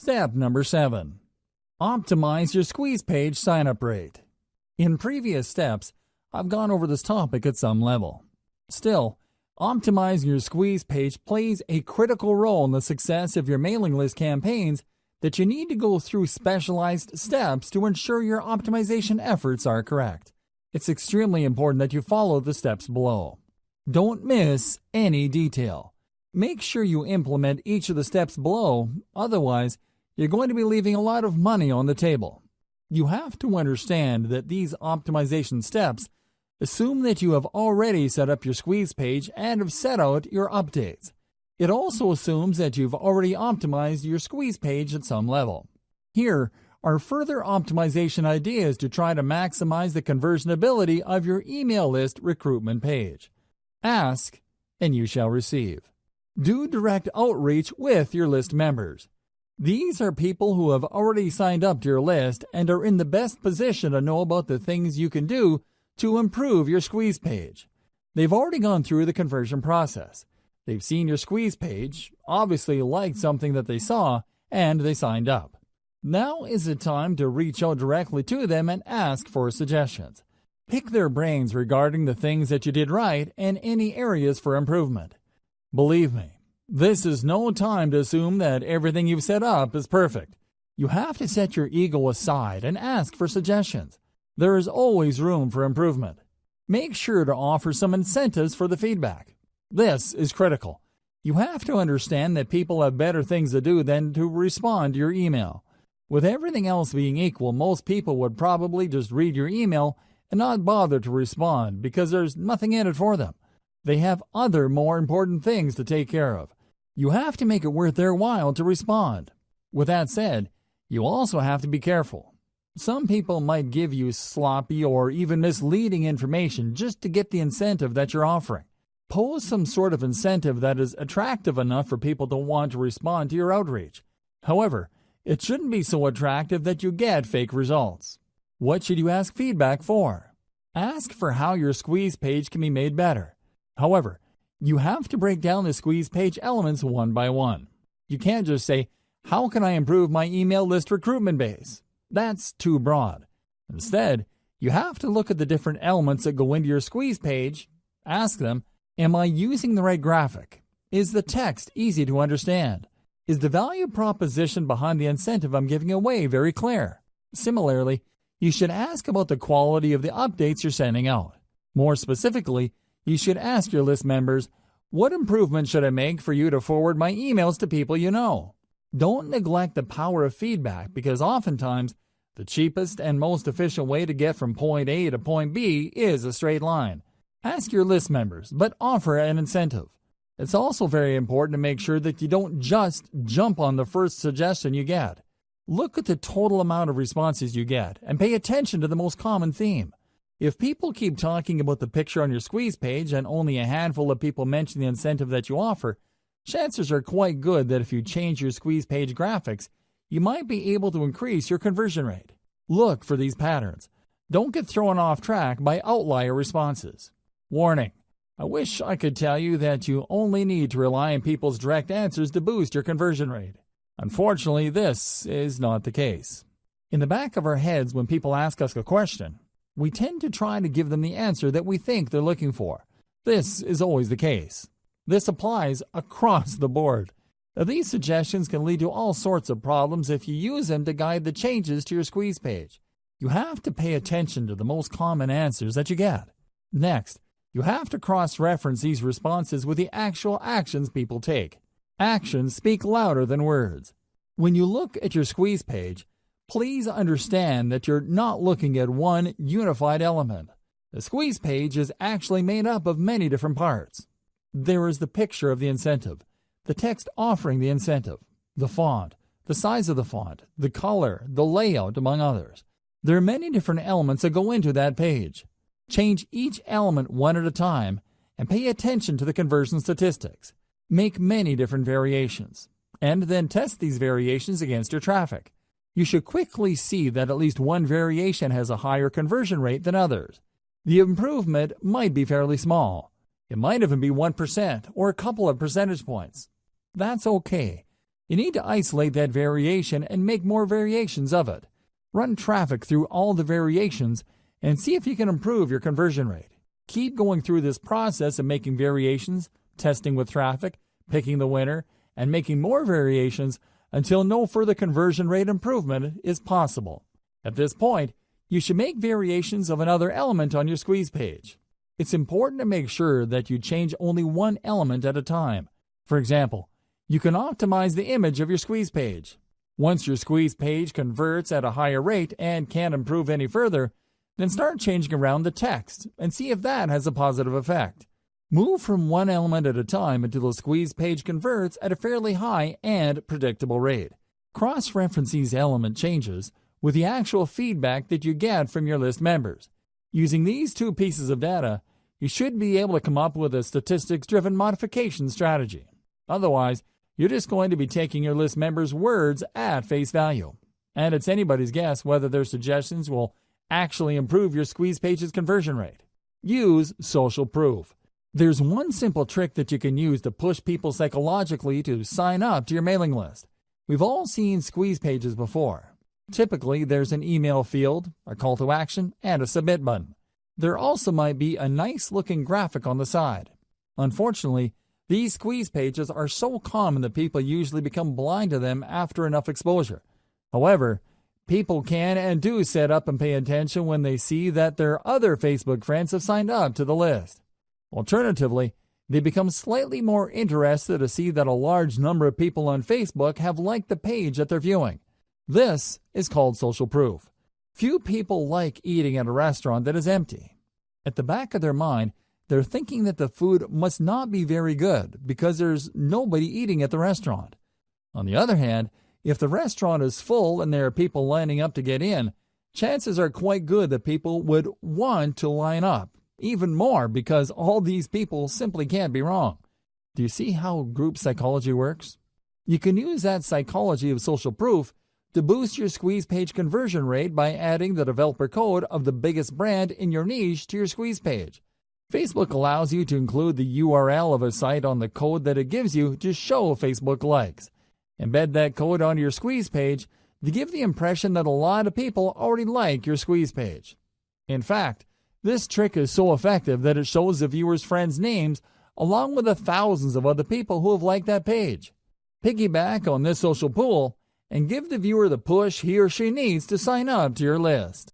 Step number 7. Optimize your squeeze page sign-up rate. In previous steps, I've gone over this topic at some level. Still, optimizing your squeeze page plays a critical role in the success of your mailing list campaigns that you need to go through specialized steps to ensure your optimization efforts are correct. It's extremely important that you follow the steps below. Don't miss any detail. Make sure you implement each of the steps below, otherwise, you're going to be leaving a lot of money on the table. You have to understand that these optimization steps assume that you have already set up your squeeze page and have set out your updates. It also assumes that you've already optimized your squeeze page at some level. Here are further optimization ideas to try to maximize the conversionability of your email list recruitment page. Ask, and you shall receive. Do direct outreach with your list members. These are people who have already signed up to your list and are in the best position to know about the things you can do to improve your squeeze page. They've already gone through the conversion process. They've seen your squeeze page, obviously liked something that they saw, and they signed up. Now is the time to reach out directly to them and ask for suggestions. Pick their brains regarding the things that you did right and any areas for improvement. Believe me, this is no time to assume that everything you've set up is perfect. You have to set your ego aside and ask for suggestions. There is always room for improvement. Make sure to offer some incentives for the feedback. This is critical. You have to understand that people have better things to do than to respond to your email. With everything else being equal, most people would probably just read your email and not bother to respond because there's nothing in it for them. They have other more important things to take care of. You have to make it worth their while to respond. With that said, you also have to be careful. Some people might give you sloppy or even misleading information just to get the incentive that you're offering. Pose some sort of incentive that is attractive enough for people to want to respond to your outreach. However, it shouldn't be so attractive that you get fake results. What should you ask feedback for? Ask for how your squeeze page can be made better. However, you have to break down the squeeze page elements one by one. You can't just say, "How can I improve my email list recruitment base?" That's too broad. Instead, you have to look at the different elements that go into your squeeze page. Ask them, am I using the right graphic? Is the text easy to understand? Is the value proposition behind the incentive I'm giving away very clear? Similarly, you should ask about the quality of the updates you're sending out. More specifically, you should ask your list members, what improvement should I make for you to forward my emails to people you know? Don't neglect the power of feedback because oftentimes the cheapest and most efficient way to get from point A to point B is a straight line. Ask your list members, but offer an incentive. It's also very important to make sure that you don't just jump on the first suggestion you get. Look at the total amount of responses you get and pay attention to the most common theme. If people keep talking about the picture on your squeeze page and only a handful of people mention the incentive that you offer, chances are quite good that if you change your squeeze page graphics, you might be able to increase your conversion rate. Look for these patterns. Don't get thrown off track by outlier responses. Warning: I wish I could tell you that you only need to rely on people's direct answers to boost your conversion rate. Unfortunately, this is not the case. In the back of our heads, when people ask us a question, we tend to try to give them the answer that we think they're looking for. This is always the case. This applies across the board. Now, these suggestions can lead to all sorts of problems if you use them to guide the changes to your squeeze page. You have to pay attention to the most common answers that you get. Next, you have to cross-reference these responses with the actual actions people take. Actions speak louder than words. When you look at your squeeze page, please understand that you're not looking at one unified element. The squeeze page is actually made up of many different parts. There is the picture of the incentive, the text offering the incentive, the font, the size of the font, the color, the layout, among others. There are many different elements that go into that page. Change each element one at a time and pay attention to the conversion statistics. Make many different variations, and then test these variations against your traffic. You should quickly see that at least one variation has a higher conversion rate than others. The improvement might be fairly small. It might even be 1% or a couple of percentage points. That's okay. You need to isolate that variation and make more variations of it. Run traffic through all the variations and see if you can improve your conversion rate. Keep going through this process of making variations, testing with traffic, picking the winner, and making more variations until no further conversion rate improvement is possible. At this point, you should make variations of another element on your squeeze page. It's important to make sure that you change only one element at a time. For example, you can optimize the image of your squeeze page. Once your squeeze page converts at a higher rate and can't improve any further, then start changing around the text and see if that has a positive effect. Move from one element at a time until the squeeze page converts at a fairly high and predictable rate. Cross-reference these element changes with the actual feedback that you get from your list members. Using these two pieces of data, you should be able to come up with a statistics-driven modification strategy. Otherwise, you're just going to be taking your list members' words at face value. And it's anybody's guess whether their suggestions will actually improve your squeeze page's conversion rate. Use social proof. There's one simple trick that you can use to push people psychologically to sign up to your mailing list. We've all seen squeeze pages before. Typically, there's an email field, a call to action, and a submit button. There also might be a nice-looking graphic on the side. Unfortunately, these squeeze pages are so common that people usually become blind to them after enough exposure. However, people can and do sit up and pay attention when they see that their other Facebook friends have signed up to the list. Alternatively, they become slightly more interested to see that a large number of people on Facebook have liked the page that they're viewing. This is called social proof. Few people like eating at a restaurant that is empty. At the back of their mind, they're thinking that the food must not be very good because there's nobody eating at the restaurant. On the other hand, if the restaurant is full and there are people lining up to get in, chances are quite good that people would want to line up, even more because all these people simply can't be wrong. Do you see how group psychology works? You can use that psychology of social proof to boost your squeeze page conversion rate by adding the developer code of the biggest brand in your niche to your squeeze page. Facebook allows you to include the URL of a site on the code that it gives you to show Facebook likes. Embed that code onto your squeeze page to give the impression that a lot of people already like your squeeze page. In fact, this trick is so effective that it shows the viewer's friends' names along with the thousands of other people who have liked that page. Piggyback on this social pool and give the viewer the push he or she needs to sign up to your list.